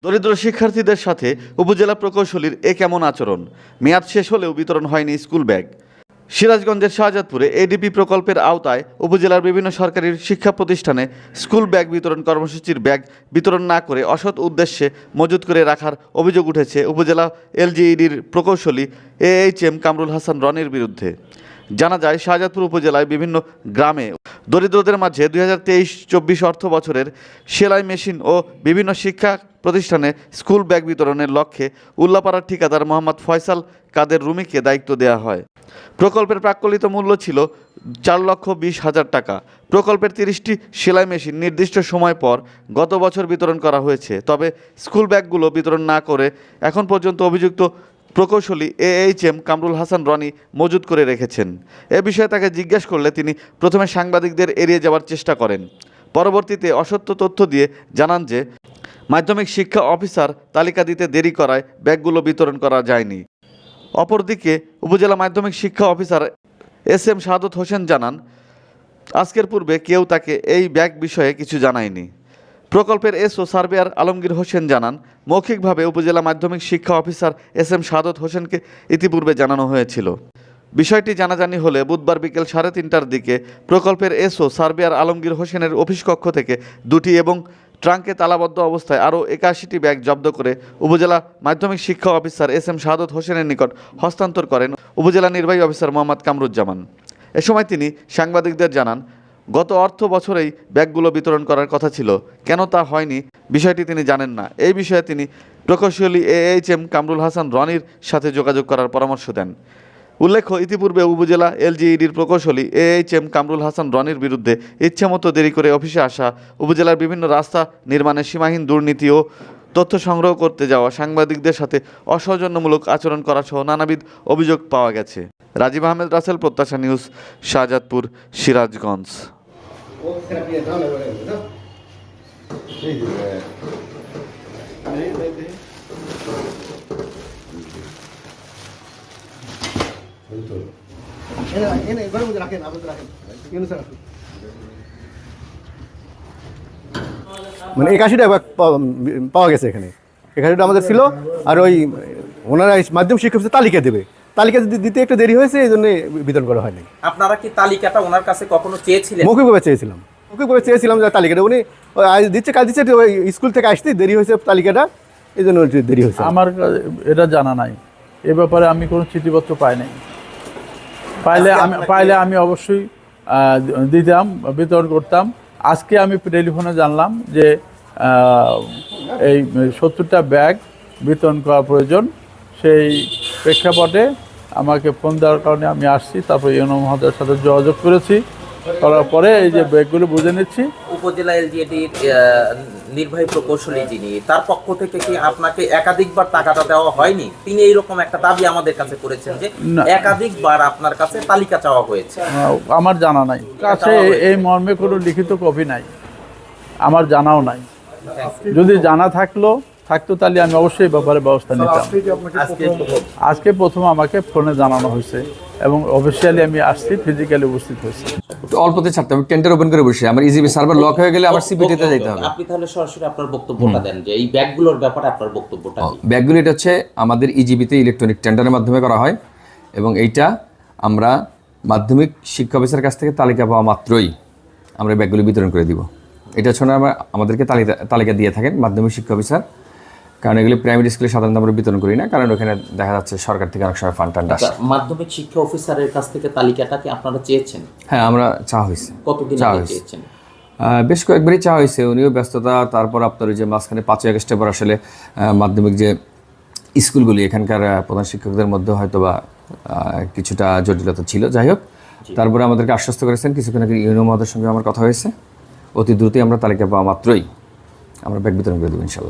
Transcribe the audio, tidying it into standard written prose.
দরিদ্র শিক্ষার্থীদের সাথে উপজেলা প্রকৌশলীর এ কেমন আচরণ? মেয়াদ শেষ হলেও বিতরণ হয়নি স্কুল ব্যাগ। সিরাজগঞ্জের শাহজাদপুরে এডিপি প্রকল্পের আওতায় উপজেলার বিভিন্ন সরকারি শিক্ষা প্রতিষ্ঠানে স্কুল ব্যাগ বিতরণ কর্মসূচির ব্যাগ বিতরণ না করে অসৎ উদ্দেশ্যে মজুত করে রাখার অভিযোগ উঠেছে উপজেলা এলজিইডির প্রকৌশলী AHM কামরুল হাসান রনির বিরুদ্ধে। জানা যায়, শাহজাদপুর উপজেলায় বিভিন্ন গ্রামে দরিদ্রদের মাঝে 2023-24 অর্থ বছরের সেলাই মেশিন ও বিভিন্ন শিক্ষা প্রতিষ্ঠানে স্কুল ব্যাগ বিতরণের লক্ষ্যে উল্লাপাড়ার ঠিকাদার মোহাম্মদ ফয়সাল কাদের রুমিকে দায়িত্ব দেওয়া হয়। প্রকল্পের প্রাক্কলিত মূল্য ছিল 4,20,000 টাকা। প্রকল্পের 30টি সেলাই মেশিন নির্দিষ্ট সময় পর গত বছর বিতরণ করা হয়েছে। তবে স্কুল ব্যাগগুলো বিতরণ না করে এখন পর্যন্ত অভিযুক্ত প্রকৌশলী AHM কামরুল হাসান রনি মজুত করে রেখেছেন। এ বিষয়ে তাকে জিজ্ঞেস করলে তিনি প্রথমে সাংবাদিকদের এড়িয়ে যাওয়ার চেষ্টা করেন। পরবর্তীতে অসত্য তথ্য দিয়ে জানান যে মাধ্যমিক শিক্ষা অফিসার তালিকা দিতে দেরি করায় ব্যাগগুলো বিতরণ করা যায়নি। অপরদিকে উপজেলা মাধ্যমিক শিক্ষা অফিসার SM শাহাদত হোসেন জানান, আজকের পূর্বে কেউ তাকে এই ব্যাগ বিষয়ে কিছু জানায়নি। প্রকল্পের SO সার্ভেয়ার আলমগীর হোসেন জানান, মৌখিকভাবে উপজেলা মাধ্যমিক শিক্ষা অফিসার SM শাহাদত হোসেনকে ইতিপূর্বে জানানো হয়েছিল। বিষয়টি জানাজানি হলে বুধবার বিকেল 3:30টার দিকে প্রকল্পের SO সার্ভেয়ার আলমগীর হোসেনের অফিস কক্ষ থেকে 2টি এবং ট্রাঙ্কে তালাবদ্ধ অবস্থায় আরও 81টি ব্যাগ জব্দ করে উপজেলা মাধ্যমিক শিক্ষা অফিসার SM শাহাদত হোসেনের নিকট হস্তান্তর করেন উপজেলা নির্বাহী অফিসার মোহাম্মদ কামরুজ্জামান। এ সময় তিনি সাংবাদিকদের জানান, গত অর্থ বছরেই ব্যাগগুলো বিতরণ করার কথা ছিল, কেন তা হয়নি বিষয়টি তিনি জানেন না। এই বিষয়ে তিনি প্রকৌশলী AHM কামরুল হাসান রনির সাথে যোগাযোগ করার পরামর্শ দেন। উল্লেখ্য, ইতিপূর্বে উপজেলা LGEDর প্রকৌশলী AHM কামরুল হাসান রনির বিরুদ্ধে ইচ্ছামতো দেরি করে অফিসে আসা, উপজেলার বিভিন্ন রাস্তা নির্মাণে সীমাহীন দুর্নীতি ও তথ্য সংগ্রহ করতে যাওয়া, সাংবাদিকদের সাথে অসৌজন্যমূলক আচরণ করা সহ নানাবিধ অভিযোগ পাওয়া গেছে। রাজীব আহমেদ রাসেল, প্রত্যাশা নিউজ, শাহজাদপুর, সিরাজগঞ্জ। মানে 81টা পাওয়া গেছে এখানে। 81টা আমাদের ছিল, আর ওই ওনারা মাধ্যমিক শিক্ষা অফিসে তালিকা দেবে, তালিকা দিতে একটু দেরি হয়েছে, এই জন্য বিতরণ করা হয়নি। আপনারা কি তালিকাটা ওনার কাছে কখনো চেয়েছিলেন? মৌখিকভাবে চেয়েছিলাম যে তালিকাটা উনি আজ দিচ্ছে, কাজ দিচ্ছে, ওই স্কুল থেকে আসতে দেরি হয়েছে তালিকাটা, এই জন্য দেরি হয়েছে। আমার এটা জানা নাই, এ ব্যাপারে আমি কোনো চিঠিপত্র পাই নাই। পাইলে আমি অবশ্যই দিতাম, বিতরণ করতাম। আজকে আমি টেলিফোনে জানলাম যে এই 70টা ব্যাগ বিতরণ করা প্রয়োজন। সেই প্রেক্ষাপটে আমাকে ফোন দেওয়ার কারণে আমি আসছি। তারপর ইউনো মহোদয়ের সাথে যোগাযোগ করার পরে এই যে ব্যাগগুলো বুঝে নিচ্ছি। উপজেলা LGEDর নির্বাহী প্রকৌশলী যিনি, তার পক্ষ থেকে কি আপনাকে একাধিকবার টাকাটা দেওয়া হয়নি? তিনি এইরকম একটা দাবি আমাদের কাছে করেছেন যে একাধিকবার আপনার কাছে তালিকা চাওয়া হয়েছে। আমার জানা নাই, কাছে এই মর্মে কোনো লিখিত কপি নাই, আমার জানাও নাই। যদি জানা থাকতো তাহলে আমি অবশ্যই ব্যাপারে ব্যবস্থা নিতাম। আজকে প্রথম আমাকে ফোনে জানানো হয়েছে এবং অফিসিয়ালি আমি আসছি, ফিজিক্যালি উপস্থিত হয়েছি। অল্পতে ছাড়তে হবে, টেন্ডার ওপেন করে বসে আমার ইজিবি সার্ভার লক হয়ে গেলে আমার সিপিটিতে যেতে হবে। আপনি তাহলে সরাসরি আপনার বক্তব্যটা দেন যে এই ব্যাগগুলোর ব্যাপারে আপনার বক্তব্যটা কি? ব্যাগগুলো এটা হচ্ছে আমাদের ইজিবিতে ইলেকট্রনিক টেন্ডারের মাধ্যমে করা হয় এবং এইটা আমরা মাধ্যমিক শিক্ষা অফিসারের কাছ থেকে তালিকা পাওয়া মাত্রই আমরা ব্যাগগুলো বিতরণ করে দিব। এটা হচ্ছে আমাদেরকে তালিকা দিয়ে থাকেন মাধ্যমিক শিক্ষা অফিসার, কারণ এগুলি প্রাইমারি স্কুলে সাধারণত আমরা বিতরণ করি না, কারণ ওখানে দেখা যাচ্ছে সরকার থেকে অনেক সময় ফান্ড আসে। মাধ্যমিক শিক্ষা অফিসারের কাছ থেকে তালিকাটা কি আপনারা চেয়েছেন? হ্যাঁ, আমরা চাওয়া হয়েছে। কতদিন আগে চেয়েছেন? বেশ কয়েকবারই চাওয়া হয়েছে, উনিও ব্যস্ততা। তারপর আপনার যে মাঝখানে 5ই আগস্টের পর আসলে মাধ্যমিক যে স্কুলগুলি এখানকার প্রধান শিক্ষকদের মধ্যে হয়তো বা কিছুটা জটিলতা ছিল। যাই হোক, তারপরে আমাদেরকে আশ্বস্ত করেছেন, কিছুক্ষণ আগে ইউনো মহোদয়ের সঙ্গে আমার কথা হয়েছে, অতি দ্রুতই আমরা তালিকা পাওয়া মাত্রই আমরা ব্যাগ বিতরণ করে দেবো ইনশাল্লাহ।